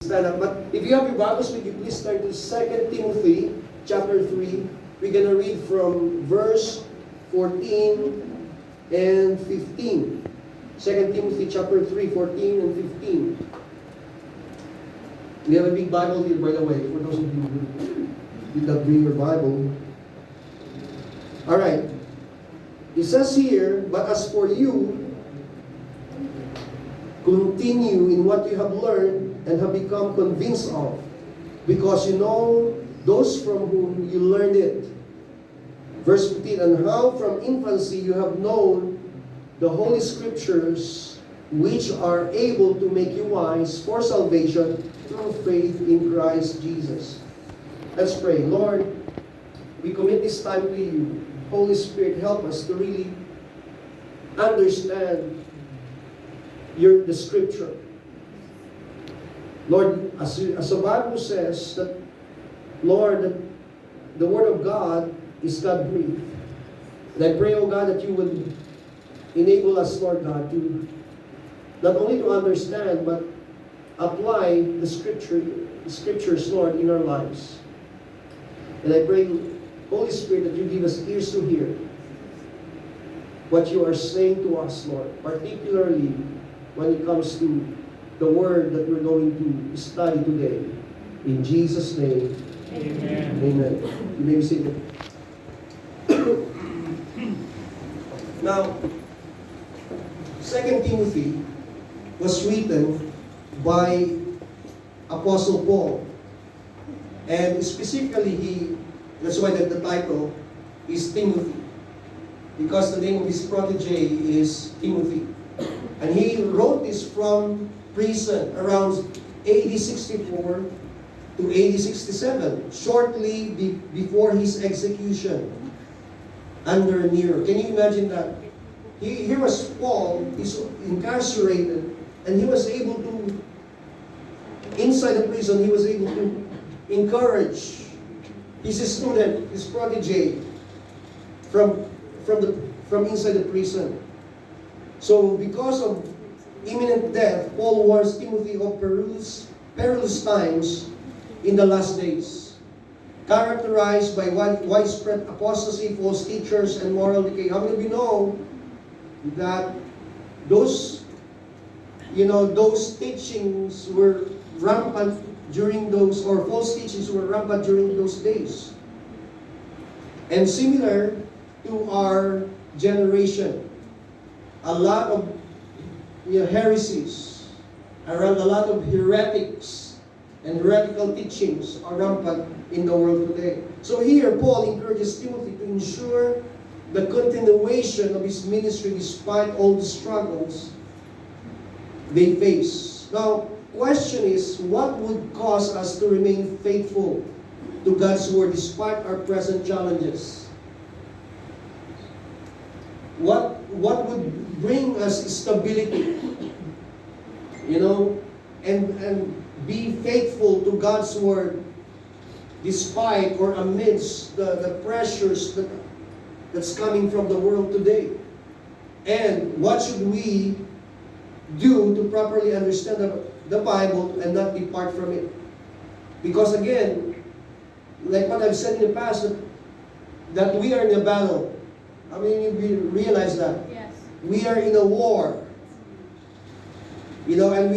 Stand up. But if you have your Bibles with you, please turn to 2 Timothy chapter 3. We're going to read from verse 14 and 15. 2 Timothy chapter 3, 14 and 15. We have a big Bible here, by the way, for those of you who did not bring your Bible. All right. It says here, but as for you, continue in what you have learned and have become convinced of, because you know those from whom you learned it. Verse 15, and how from infancy you have known the Holy Scriptures, which are able to make you wise for salvation through faith in Christ Jesus. Let's pray. Lord, we commit this time to you. Holy Spirit, help us to really understand the Scripture. Lord, as the Bible says that, Lord, that the Word of God is God-breathed. And I pray, O God, that you would enable us, Lord God, to not only to understand, but apply the Scriptures, Lord, in our lives. And I pray, Holy Spirit, that you give us ears to hear what you are saying to us, Lord, particularly when it comes to the word that we're going to study today. In Jesus' name, Amen. Amen. You may be seated. Now, 2 Timothy was written by Apostle Paul. And specifically, that's why the title is Timothy. Because the name of his protege is Timothy. And he wrote this from prison around AD 64 to AD 67, shortly before his execution under Nero. Can you imagine that? Here was Paul, he's incarcerated, and he was able to, inside the prison, he was able to encourage his student, his protege, from inside the prison. So because of imminent death, Paul warns Timothy of perilous times in the last days, characterized by widespread apostasy, false teachers, and moral decay. How many of you know that those teachings were rampant during those, or false teachings were rampant during those days? And similar to our generation, a lot of heresies, around a lot of heretics and heretical teachings are rampant in the world today. So here, Paul encourages Timothy to ensure the continuation of his ministry despite all the struggles they face. Now, question is, what would cause us to remain faithful to God's Word despite our present challenges? What would bring us stability, and be faithful to God's Word despite or amidst the pressures that's coming from the world today? And what should we do to properly understand the Bible and not depart from it? Because again, like what I've said in the past, that we are in a battle. How many of you realize that? Yes. We are in a war. And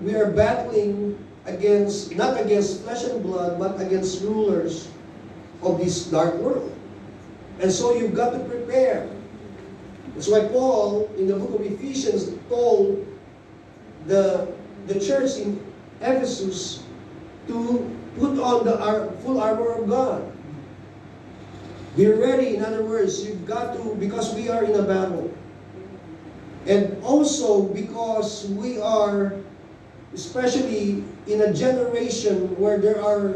we are battling not against flesh and blood, but against rulers of this dark world. And so you've got to prepare. That's why Paul, in the book of Ephesians, told the church in Ephesus to put on the full armor of God. Be ready. In other words, you've got to, because we are in a battle. And also because we are, especially in a generation where there are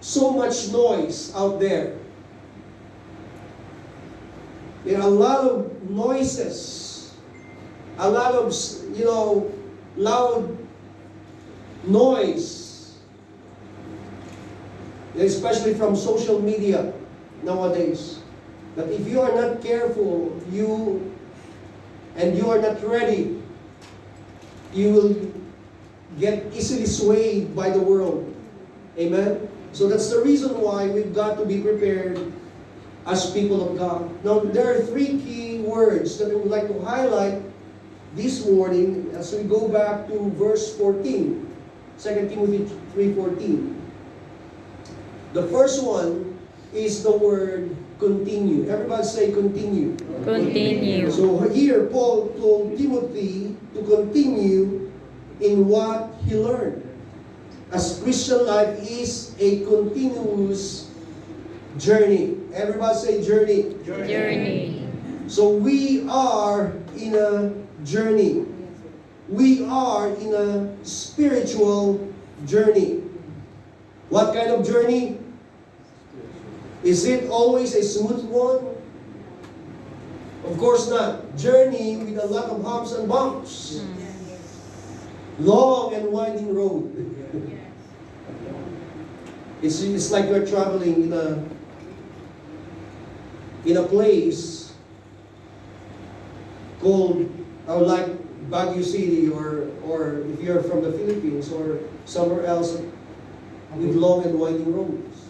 so much noise out there. There are a lot of noises, a lot of, loud noise, especially from social media nowadays. But if you are not careful, you are not ready, you will get easily swayed by the world. Amen? So that's the reason why we've got to be prepared as people of God. Now, there are three key words that I would like to highlight this morning as we go back to verse 14. 2 Timothy 3:14. The first one is the word continue. Everybody say continue. Continue. So here, Paul told Timothy to continue in what he learned. As Christian life is a continuous journey. Everybody say journey. Journey. So we are in a journey. We are in a spiritual journey. What kind of journey? Is it always a smooth one? Of course not. Journey with a lot of humps and bumps. Long and winding road. It's like we're traveling in a place called, like Baguio City, or if you're from the Philippines or somewhere else with long and winding roads.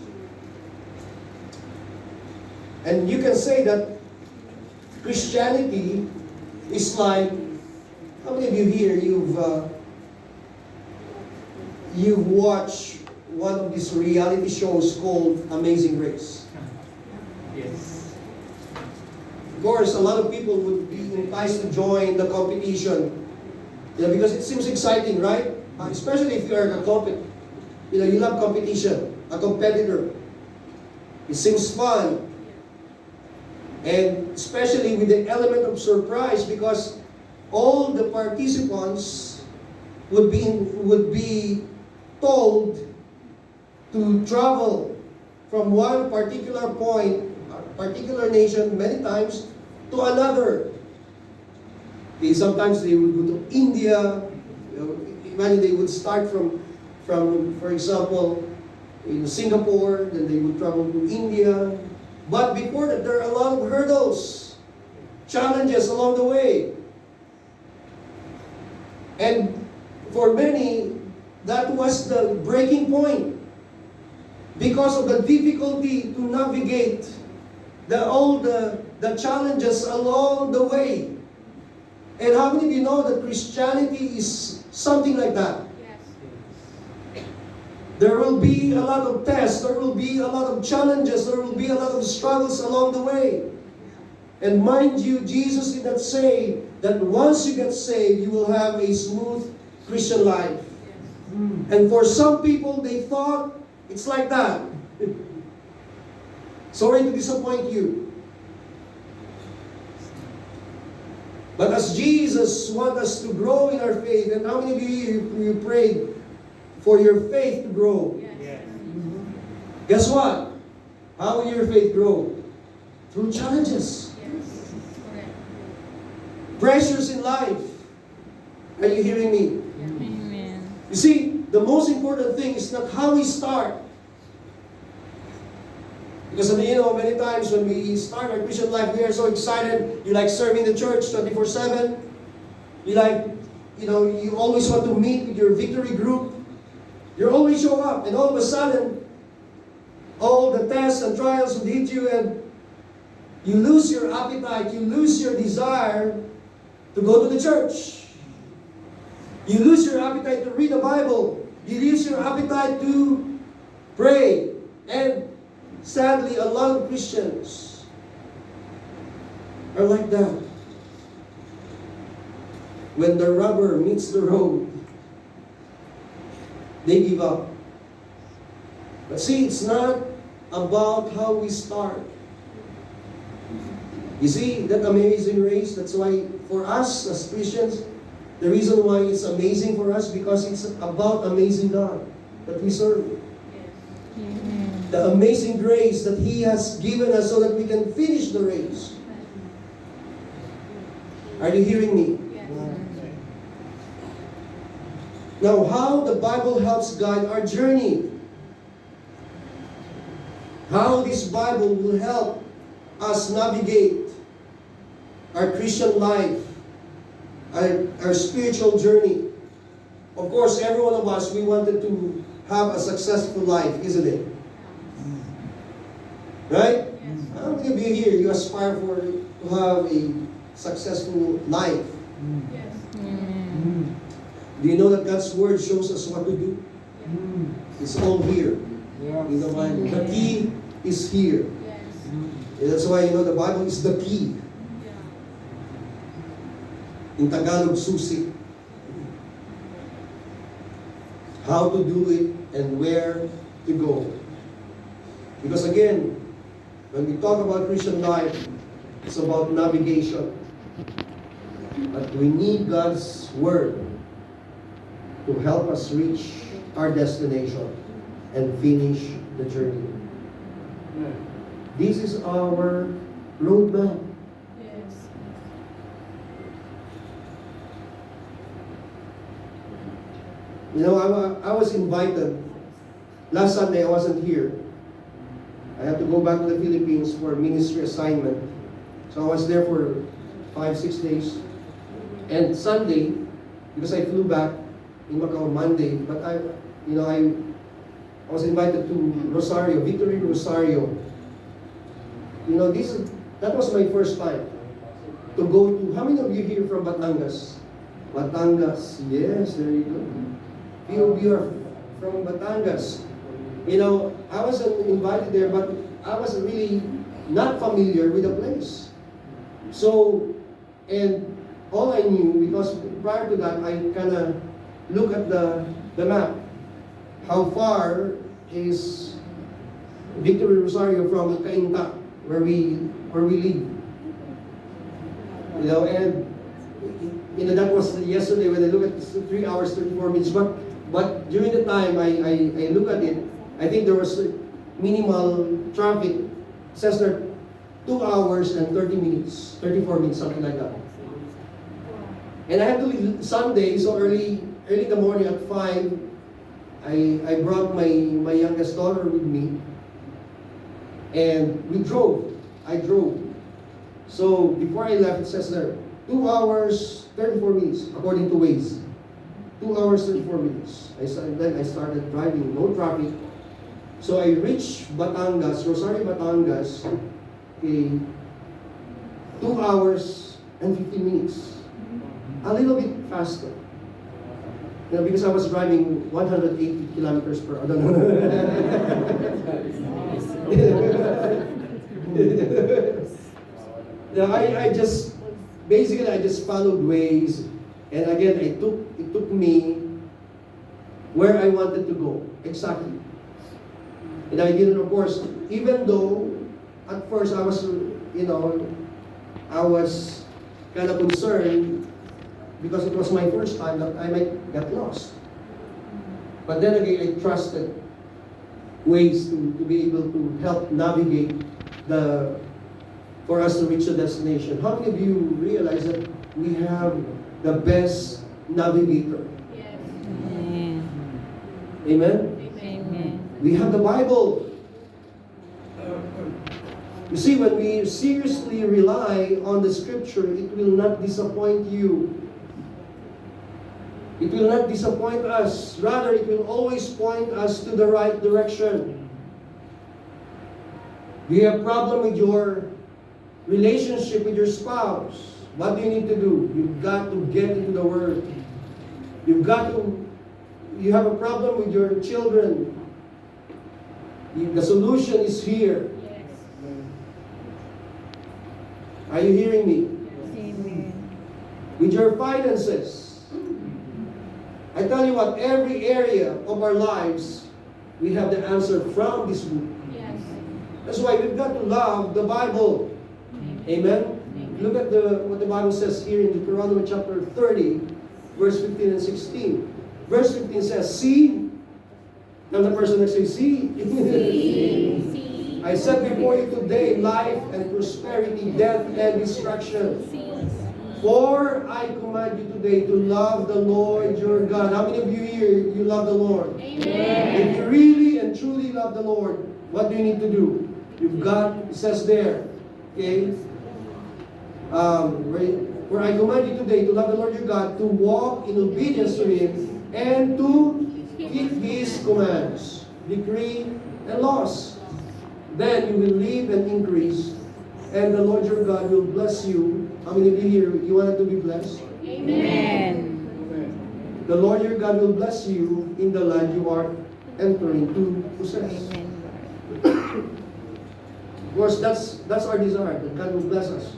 And you can say that Christianity is like, how many of you here you've watched one of these reality shows called Amazing Race? Yes. Of course, a lot of people would be enticed to join the competition, because it seems exciting, right? Especially if you're you love competition, a competitor. It seems fun. And especially with the element of surprise, because all the participants would be told to travel from one particular point, a particular nation, many times, to another. Sometimes they would go to India. Imagine they would start from, for example, in Singapore, then they would travel to India. But before that, there are a lot of hurdles, challenges along the way. And for many, that was the breaking point, because of the difficulty to navigate all the challenges along the way. And how many of you know that Christianity is something like that? There will be a lot of tests, there will be a lot of challenges, there will be a lot of struggles along the way. And mind you, Jesus did not say that once you get saved, you will have a smooth Christian life. And for some people, they thought it's like that. Sorry to disappoint you. But as Jesus wants us to grow in our faith, and how many of you prayed for your faith to grow? Yes. Guess what? How will your faith grow? Through challenges. Pressures in life. Are you hearing me? Amen. You see, the most important thing is not how we start. Because many times when we start our Christian life, we are so excited. You like serving the church 24/7. You always want to meet with your victory group. You always show up, and all of a sudden, all the tests and trials would hit you, and you lose your appetite, you lose your desire to go to the church. You lose your appetite to read the Bible. You lose your appetite to pray. And sadly, a lot of Christians are like that. When the rubber meets the road, they give up. But see, it's not about how we start. You see, that amazing race, that's why for us as Christians, the reason why it's amazing for us, because it's about amazing God that we serve. Amen. The amazing grace that He has given us so that we can finish the race. Are you hearing me? Now, how the Bible helps guide our journey. How this Bible will help us navigate our Christian life, our spiritual journey. Of course, every one of us, we wanted to have a successful life, isn't it? Right? How many of you here, you aspire to have a successful life? Amen. Do you know that God's Word shows us what to do? It's all here in the Bible. The key is here. And that's why, the Bible is the key. In Tagalog, susi. How to do it and where to go. Because again, when we talk about Christian life, it's about navigation. But we need God's Word to help us reach our destination and finish the journey. This is our roadmap. I was invited. Last Sunday, I wasn't here. I had to go back to the Philippines for a ministry assignment. So I was there for 5-6 days. And Sunday, because I flew back in Macau Monday, but I was invited to Rosario, Victory Rosario. That was my first time to go to. How many of you here from Batangas? Batangas, yes, there you go. Few of you are from Batangas. I wasn't invited there, but I was really not familiar with the place. So, and all I knew, because prior to that, I kind of look at the map. How far is Victory Rosario from Cainta, where we live? And that was yesterday when I look at 3 hours 34 minutes. But during the time I look at it, I think there was minimal traffic. It says there 2 hours and 30 minutes, 34 minutes, something like that. And I had to leave Sunday, so early in the morning at 5, I brought my youngest daughter with me, and we drove. I drove. So before I left, it says there 2 hours 34 minutes according to Waze. 2 hours 34 minutes. Then I started driving, no traffic. So I reached Batangas, Rosario, Batangas, 2 hours and 15 minutes. A little bit faster. Because I was driving 180 kilometers per hour. I don't know. I just followed Waze, and again, it took me where I wanted to go, exactly. And I didn't, of course, even though at first I was kind of concerned because it was my first time that I might get lost. But then again, I trusted Waze to be able to help navigate for us to reach the destination. How many of you realize that we have the best navigator? Amen. Amen? Amen. We have the Bible. You see, when we seriously rely on the Scripture, it will not disappoint you. It will not disappoint us. Rather, it will always point us to the right direction. Do you have a problem with your relationship with your spouse? What do you need to do? You've got to get into the Word. You have a problem with your children. The solution is here. Are you hearing me? Amen. With your finances. I tell you what, every area of our lives, we have the answer from this book. That's why we've got to love the Bible. Amen? Look at what the Bible says here in Deuteronomy chapter 30, verse 15 and 16. Verse 15 says, see. Now the person next to you, see. I set before you today life and prosperity, death and destruction. For I command you today to love the Lord your God. How many of you here, you love the Lord? Amen. If you really and truly love the Lord, what do you need to do? You've got, it says there, okay? Where I command you today to love the Lord your God, to walk in obedience to Him, and to keep His commands, decree, and laws. Then you will live and increase, and the Lord your God will bless you. How many of you here, you wanted to be blessed? Amen. The Lord your God will bless you in the land you are entering to possess. Amen. Of course, that's our desire, that God will bless us,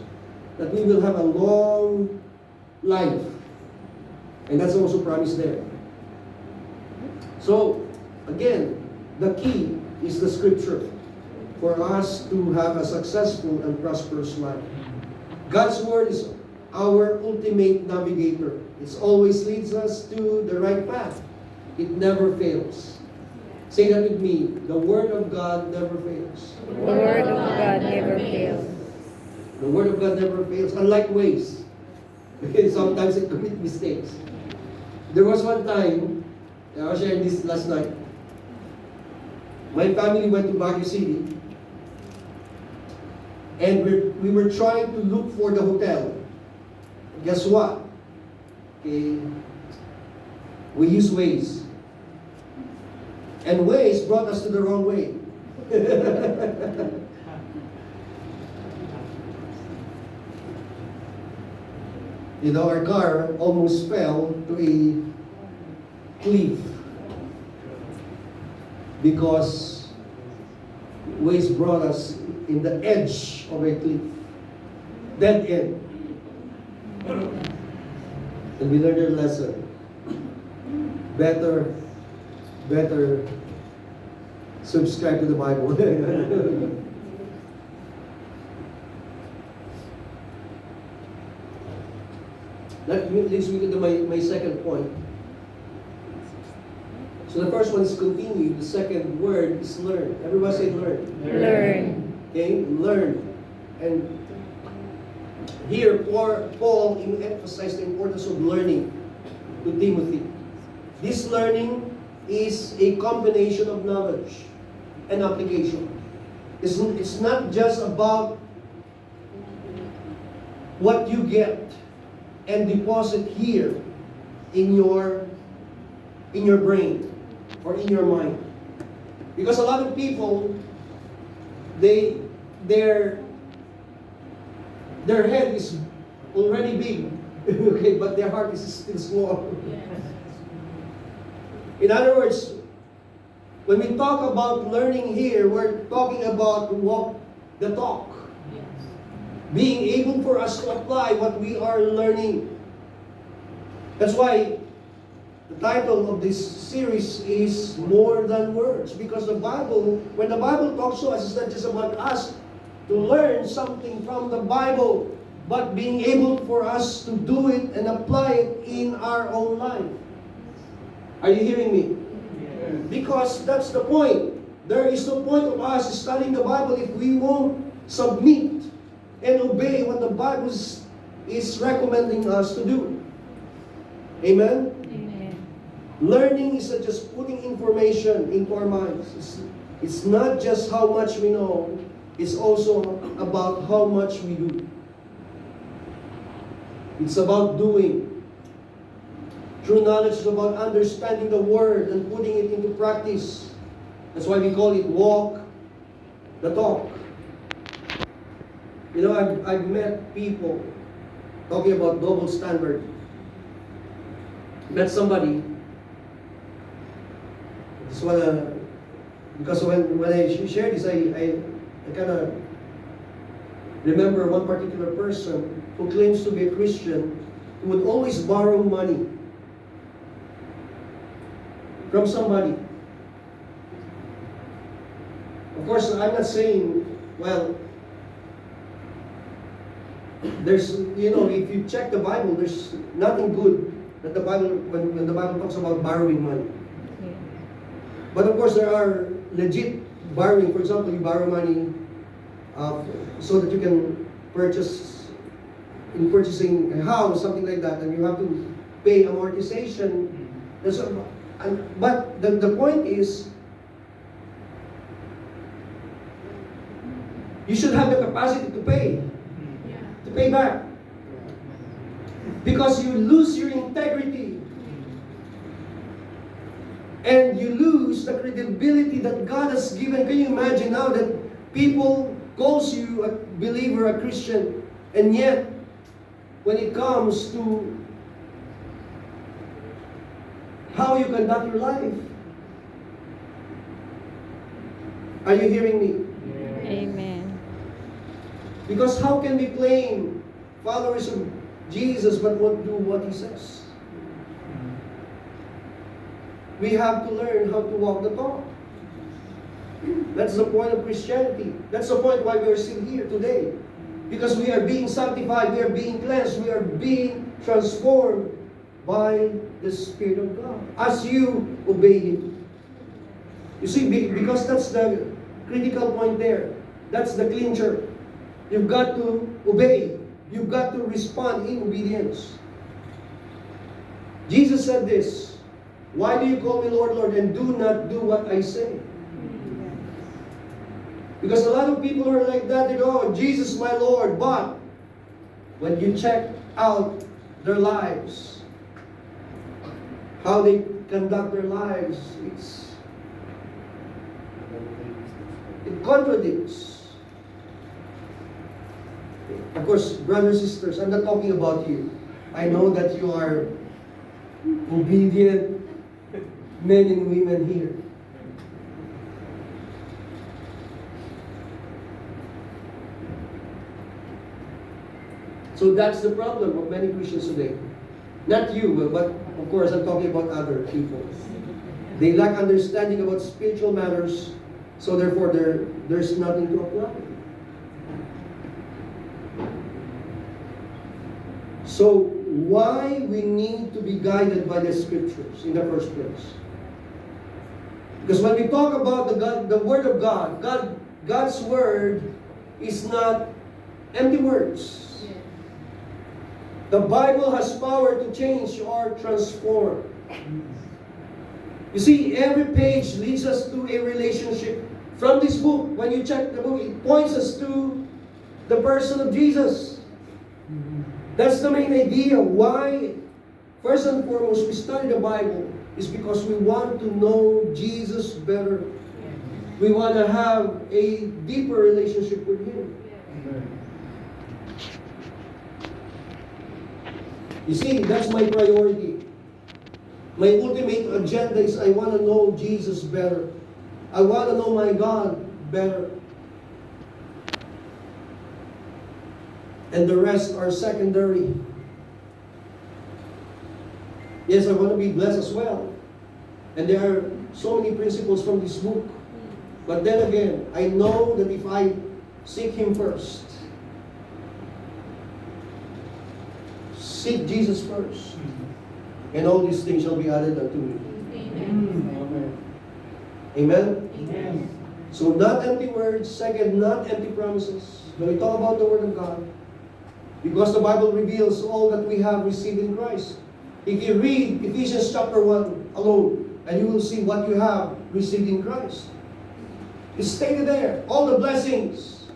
that we will have a long life. And that's also promised there. So, again, the key is the scripture for us to have a successful and prosperous life. God's word is our ultimate navigator. It always leads us to the right path. It never fails. Say that with me. The word of God never fails. The word of God never fails. The word of God never fails. Unlike ways. Because sometimes it commit mistakes. There was one time, I was sharing this last night. My family went to Baguio City. And we were trying to look for the hotel. Guess what? Okay. We used Waze. And Waze brought us to the wrong way. You know, our car almost fell to a cliff because Waze brought us in the edge of a cliff. Dead end. And we learned a lesson. Better subscribe to the Bible. That leads me to my second point. So the first one is continue. The second word is learn. Everybody say learn. Learn. Okay, learn. And here, Paul emphasized the importance of learning to Timothy. This learning is a combination of knowledge and application. It's not just about what you get and deposit here in your brain or in your mind. Because a lot of people, their head is already big, okay, but their heart is still small. In other words, when we talk about learning here, we're talking about walk the talk. Being able for us to apply what we are learning. That's why the title of this series is More Than Words. Because the Bible, when the Bible talks to us, it's not just about us to learn something from the Bible, but being able for us to do it and apply it in our own life. Are you hearing me? Yes. Because that's the point. There is no point of us studying the Bible if we won't submit and obey what the Bible is recommending us to do. Amen? Amen. Learning is not just putting information into our minds. It's not just how much we know. It's also about how much we do. It's about doing. True knowledge is about understanding the Word and putting it into practice. That's why we call it walk the talk. You know, I've met people talking about double standard. Met somebody. Just wanna, because when I share this, I kind of remember one particular person who claims to be a Christian who would always borrow money from somebody. Of course, I'm not saying, well, there's, you know, if you check the Bible, there's nothing good that the Bible, when the Bible talks about borrowing money. Yeah. But of course, there are legit borrowing. For example, you borrow money so that you can purchasing a house, something like that, and you have to pay amortization. But the point is, you should have the capacity to pay back. Because you lose your integrity And you lose the credibility that God has given. Can you imagine now that people calls you a believer, a Christian, and yet when it comes to how you conduct your life, are you hearing me? Amen. Because how can we claim followers of Jesus but won't do what He says? We have to learn how to walk the talk. That's the point of Christianity. That's the point why we are still here today. Because we are being sanctified, we are being cleansed, we are being transformed by the Spirit of God. As you obey Him. You see, because that's the critical point there. That's the clincher. You've got to obey. You've got to respond in obedience. Jesus said this, "Why do you call me Lord, Lord, and do not do what I say?" Because a lot of people are like that, they go, "Oh, Jesus my Lord," but when you check out their lives, how they conduct their lives, it contradicts. Of course, brothers and sisters, I'm not talking about you. I know that you are obedient men and women here. So that's the problem of many Christians today. Not you, but of course I'm talking about other people. They lack understanding about spiritual matters, so therefore there's nothing to apply. So why we need to be guided by the Scriptures in the first place? Because when we talk about the Word of God, God's Word is not empty words. The Bible has power to change or transform. You see, every page leads us to a relationship. From this book, when you check the book, it points us to the person of Jesus. That's the main idea. Why, first and foremost, we study the Bible is because we want to know Jesus better. We want to have a deeper relationship with Him. You see, that's my priority. My ultimate agenda is I want to know Jesus better. I want to know my God better. And the rest are secondary. Yes, I want to be blessed as well. And there are so many principles from this book. But then again, I know that if I seek Him first, seek Jesus first, and all these things shall be added unto me. Amen. Amen? Amen. So not empty words. Second, not empty promises. When we talk about the Word of God, because the Bible reveals all that we have received in Christ. If you read Ephesians chapter 1 alone, and you will see what you have received in Christ. It's stated there. All the blessings.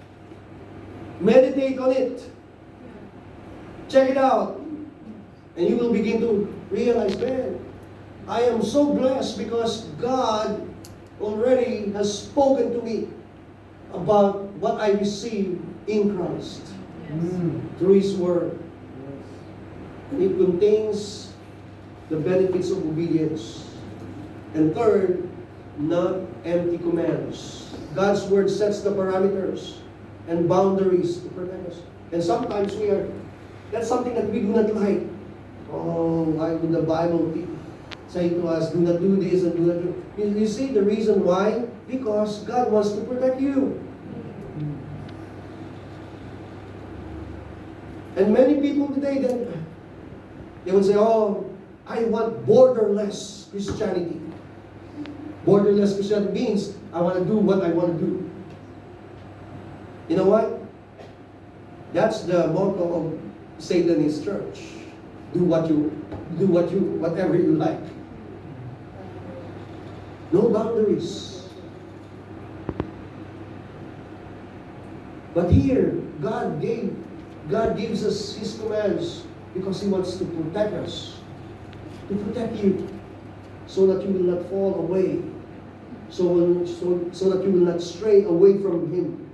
Meditate on it. Check it out. And you will begin to realize, man, I am so blessed because God already has spoken to me about what I received in Christ through His Word. And it contains the benefits of obedience. And third, not empty commands. God's Word sets the parameters and boundaries to protect us. And sometimes that's something that we do not like. Oh, why would the Bible say to us, do not do this and do not do... You see the reason why? Because God wants to protect you. And many people today, they would say, oh, I want borderless Christianity. Borderless Christianity means I want to do what I want to do. You know what? That's the motto of Satan in his church. Whatever you like. No boundaries. But here, God gives us His commands because He wants to protect us. To protect you. so that you will not fall away, so that you will not stray away from Him.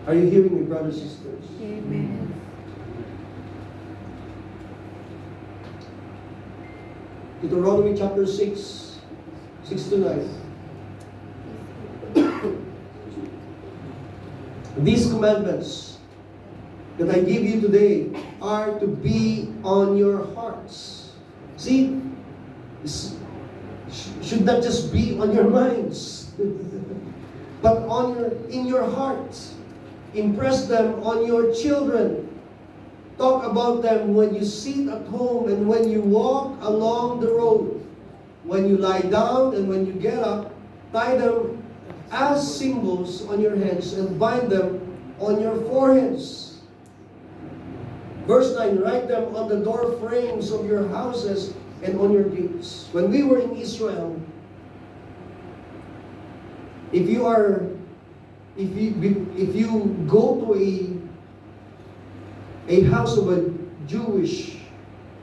Are you hearing me, brothers and sisters? Amen. Deuteronomy chapter 6, 6 to 9. These commandments that I give you today are to be on your hearts. See, should not just be on your minds, but in your hearts. Impress them on your children. Talk about them when you sit at home and when you walk along the road. When you lie down and when you get up, tie them as symbols on your hands and bind them on your foreheads. Verse 9, write them on the door frames of your houses and on your gates. When we were in Israel, if you go to a house of a Jewish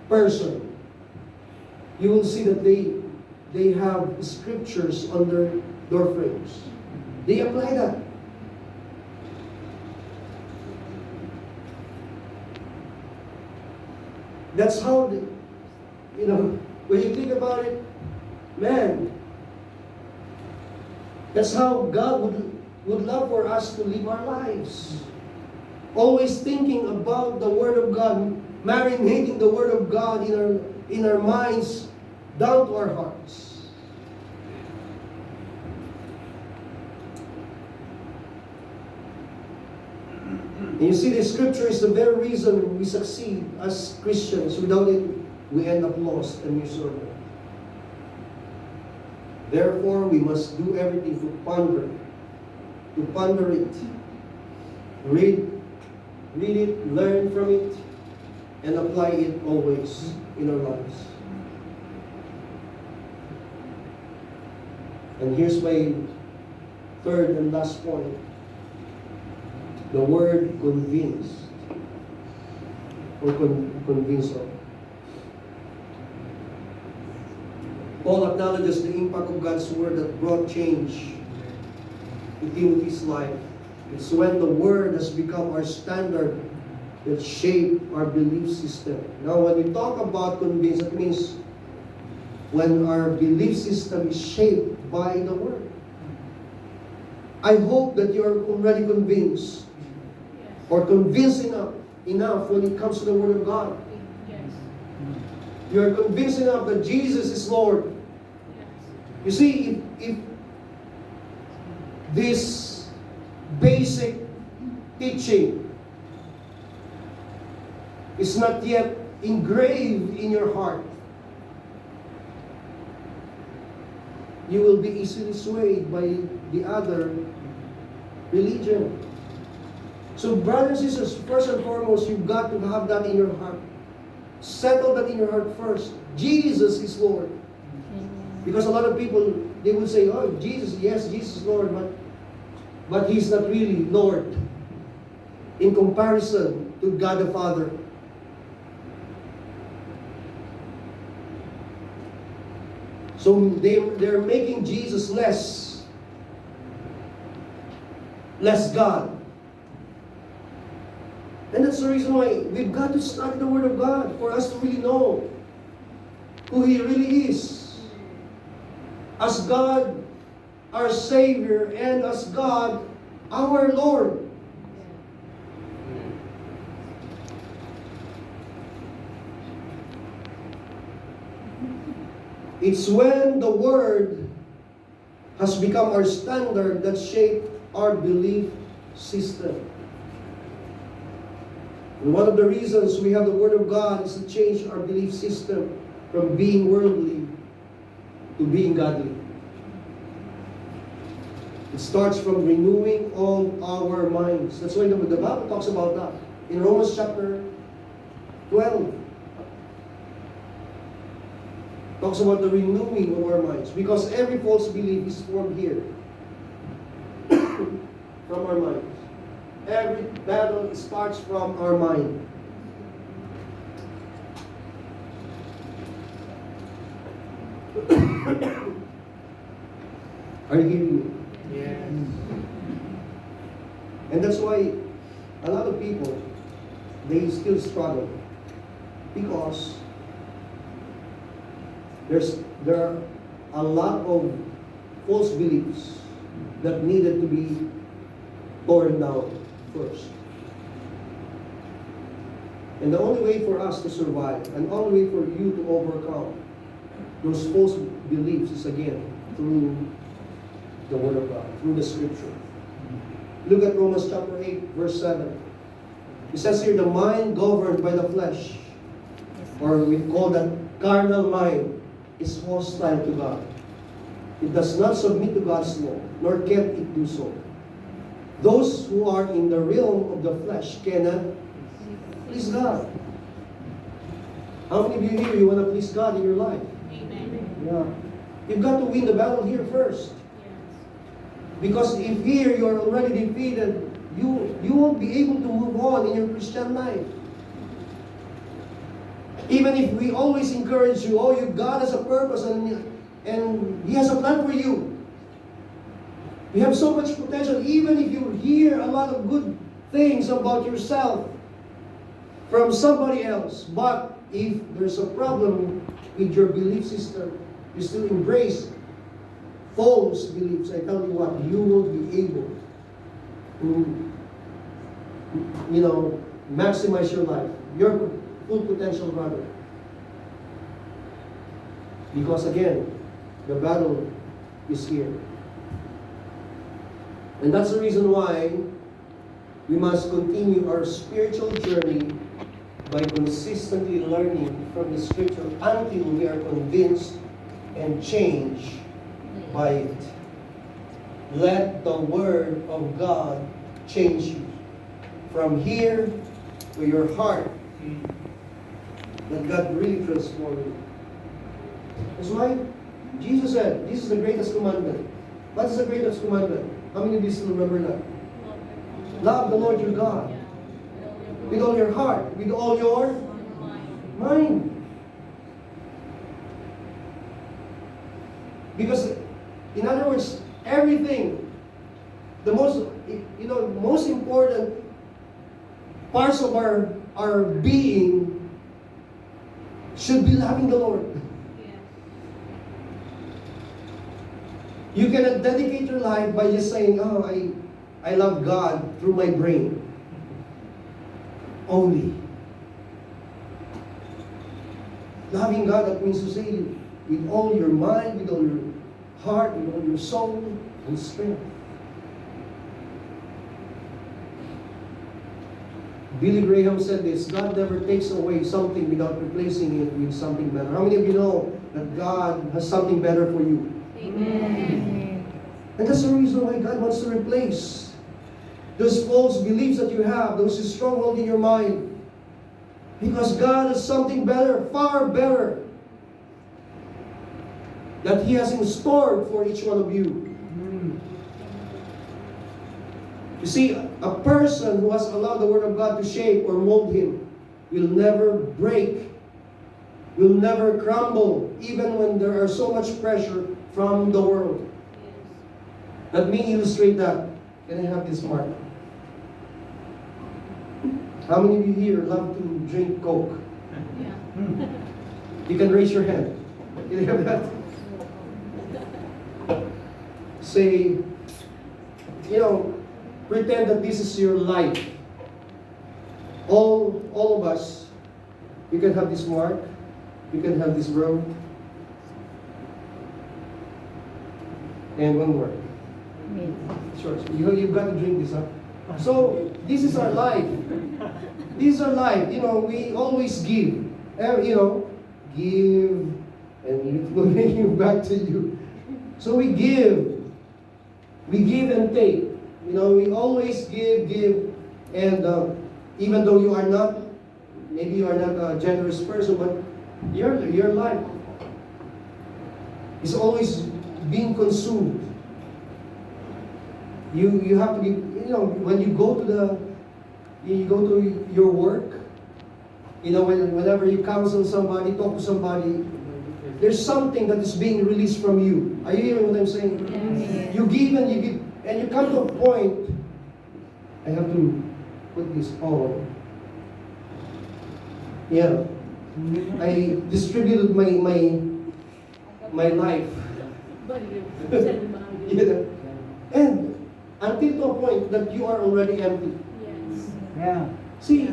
person, you will see that they have scriptures on their door frames. They apply that. That's how, when you think about it, man, that's how God would love for us to live our lives. Always thinking about the Word of God, marinating the Word of God in our minds, down to our hearts. And you see, the Scripture is the very reason we succeed as Christians. Without it, we end up lost and miserable. Therefore, we must do everything to ponder it, read it, learn from it, and apply it always in our lives. And here's my third and last point. The word convinced or convinced. Paul acknowledges the impact of God's word that brought change in Timothy's life. It's when the word has become our standard that shape our belief system. Now, when we talk about convinced, that means when our belief system is shaped by the word. I hope that you're already convinced or convinced enough when it comes to the Word of God. You're convinced enough that Jesus is Lord. You see, if this basic teaching is not yet engraved in your heart, you will be easily swayed by the other religion. So, brothers and sisters, first and foremost, you've got to have that in your heart. Settle that in your heart first. Jesus is Lord. Because a lot of people, they will say, oh, Jesus, yes, Jesus is Lord, but He's not really Lord in comparison to God the Father. So they're making Jesus less God. And that's the reason why we've got to study the Word of God for us to really know who He really is. As God, our Savior, and as God, our Lord. It's when the Word has become our standard that shapes our belief system. And one of the reasons we have the Word of God is to change our belief system from being worldly to being godly. It starts from renewing all our minds. That's why the Bible talks about that. In Romans chapter 12, talks about the renewing of our minds. Because every false belief is formed here. From our minds. Every battle starts from our mind. Are you hearing me? Yes. And that's why a lot of people, they still struggle. Because there are a lot of false beliefs that needed to be torn down first. And the only way for us to survive, and the only way for you to overcome those false beliefs is again through the Word of God, through the Scripture. Look at Romans chapter 8, verse 7. It says here, the mind governed by the flesh, or we call that carnal mind, is hostile to God. It does not submit to God's law, nor can it do so. Those who are in the realm of the flesh cannot please God. How many of you here, you want to please God in your life? Amen. Yeah. You've got to win the battle here first. Yes. Because if here you're already defeated, you won't be able to move on in your Christian life. Even if we always encourage you, oh, God has a purpose and He has a plan for you. You have so much potential. Even if you hear a lot of good things about yourself from somebody else, but if there's a problem with your belief system, you still embrace false beliefs, I tell you what, you will be able to, maximize your life, your full potential rather. Because again, the battle is here. And that's the reason why we must continue our spiritual journey by consistently learning from the Scripture until we are convinced and changed by it. Let the Word of God change you. From here to your heart, let God really transform you. That's why Jesus said, this is the greatest commandment. What is the greatest commandment? How many of you still remember that? Love the Lord your God with all your heart, with all your mind. Because, in other words, everything, the most important parts of our being should be loving the Lord. You cannot dedicate your life by just saying, oh, I love God through my brain. Only. Loving God, that means to say with all your mind, with all your heart, with all your soul and strength. Billy Graham said this, God never takes away something without replacing it with something better. How many of you know that God has something better for you? Amen. And that's the reason why God wants to replace those false beliefs that you have, those strongholds in your mind. Because God has something better, far better, that He has in store for each one of you. You see, a person who has allowed the Word of God to shape or mold him will never break, will never crumble, even when there are so much pressure from the world. Let me illustrate that. Can I have this mark? How many of you here love to drink Coke? Yeah. You can raise your hand. Can you have that? Say, pretend that this is your life. All of us, you can have this mark. You can have this robe. And one more. Sure. You've got to drink this, huh? So, this is our life. This is our life. We always give. Give, and it will bring you back to you. So we give. We give and take. We always give. And even though you are not, maybe you are not a generous person, but your life is always being consumed. You have to be, when you go to your work, whenever you counsel somebody, talk to somebody, there's something that is being released from you. Are you hearing what I'm saying? Yes. You give and you give, and you come to a point, I have to put this on. Yeah. I distributed my life. You know? And until to a point that you are already empty. Yes. Yeah. See,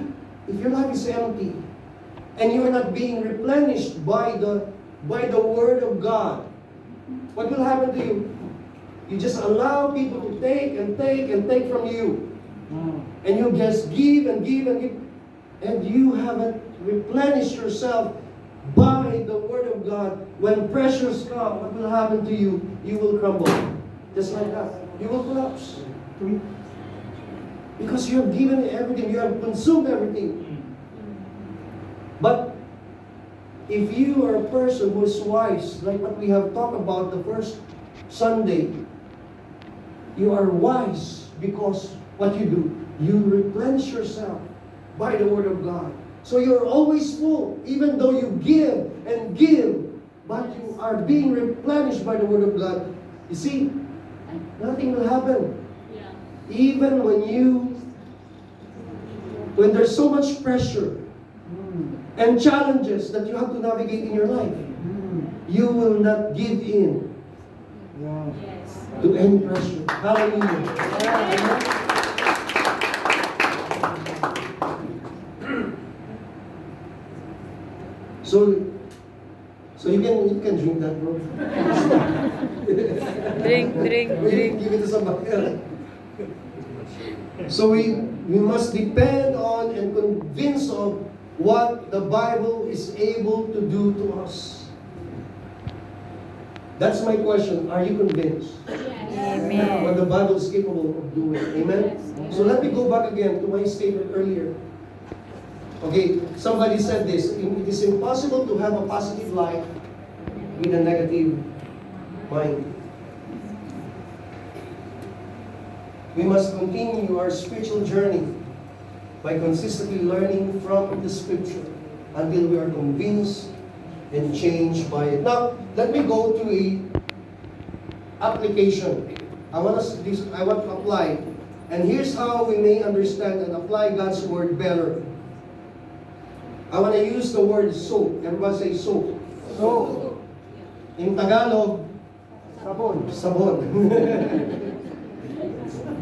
if your life is empty and you are not being replenished by the Word of God, what will happen to you? You just allow people to take and take and take from you. And you just give and give and give. And you haven't replenished yourself by the Word of God. When pressures come, what will happen to you? You will crumble. Just like that. You will collapse. Because you have given everything. You have consumed everything. But if you are a person who is wise, like what we have talked about the first Sunday, you are wise because what you do, you replenish yourself by the Word of God. So you're always full, even though you give and give, but you are being replenished by the Word of God. You see, nothing will happen. Yeah. Even when there's so much pressure and challenges that you have to navigate in your life, you will not give in Yes. to any pressure. Hallelujah. So you can drink that, bro. Drink, drink, drink. Give it to somebody else. So we must depend on and convince of what the Bible is able to do to us. That's my question. Are you convinced Yes. Amen. what the Bible is capable of doing? Amen? So let me go back again to my statement earlier. Okay, somebody said this. It is impossible to have a positive life with a negative mind. We must continue our spiritual journey by consistently learning from the Scripture until we are convinced and changed by it. Now, let me go to a application. I want to apply. And here's how we may understand and apply God's Word better. I want to use the word soap. Everybody say soap. So, In Tagalog, sabon. sabon.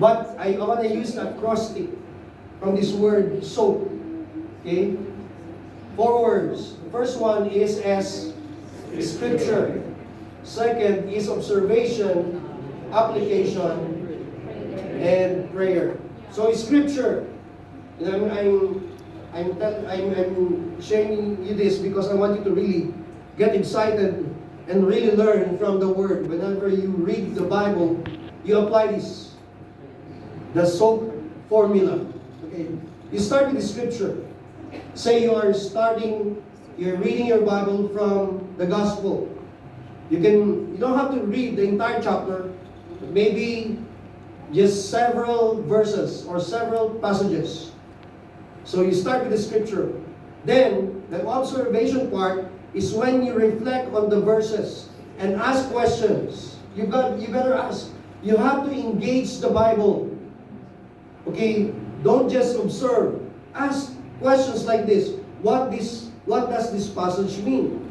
But I want to use an acrostic from this word soap. Okay? 4 words. The first one is as scripture. Second is observation, application, and prayer. So scripture. And I'm sharing you this because I want you to really get excited and really learn from the Word. Whenever you read the Bible, you apply this. The SOAP formula. Okay. You start with the scripture. Say you're reading your Bible from the Gospel. You don't have to read the entire chapter. Maybe just several verses or several passages. So you start with the scripture. Then, the observation part is when you reflect on the verses and ask questions. You better ask. You have to engage the Bible. Okay? Don't just observe. Ask questions like this. What does this passage mean?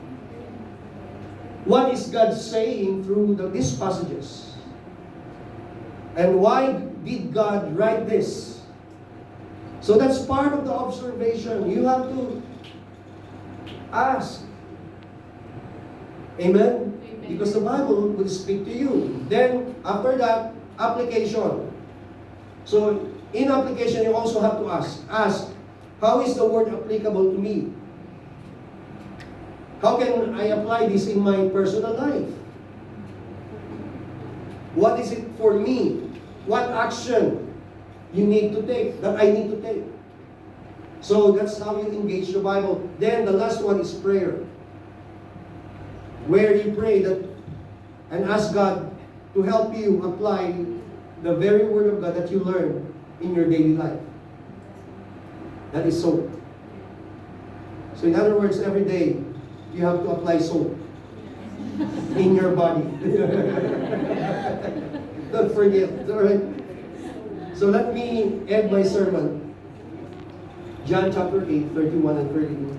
What is God saying through these passages? And why did God write this? So that's part of the observation. You have to ask. Amen? Because the Bible will speak to you. Then, after that, application. So, in application, you also have to ask. Ask, how is the word applicable to me? How can I apply this in my personal life? What is it for me? What action you need to take, that I need to take? So that's how you engage the Bible. Then the last one is prayer. Where you pray that and ask God to help you apply the very Word of God that you learn in your daily life. That is soap. So in other words, every day you have to apply soap. in your body. Don't forget, all right? So let me end my sermon. John chapter 8, 31 and 32.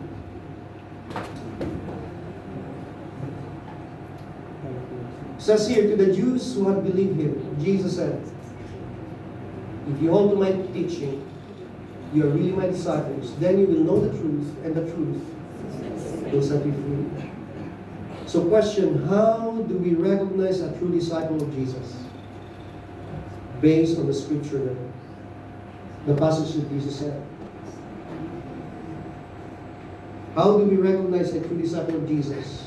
Says here, to the Jews who had believed him, Jesus said, if you hold to my teaching, you are really my disciples. Then you will know the truth, and the truth will set you free. So question, how do we recognize a true disciple of Jesus? Based on the scripture that the passage that Jesus said. How do we recognize a true disciple of Jesus?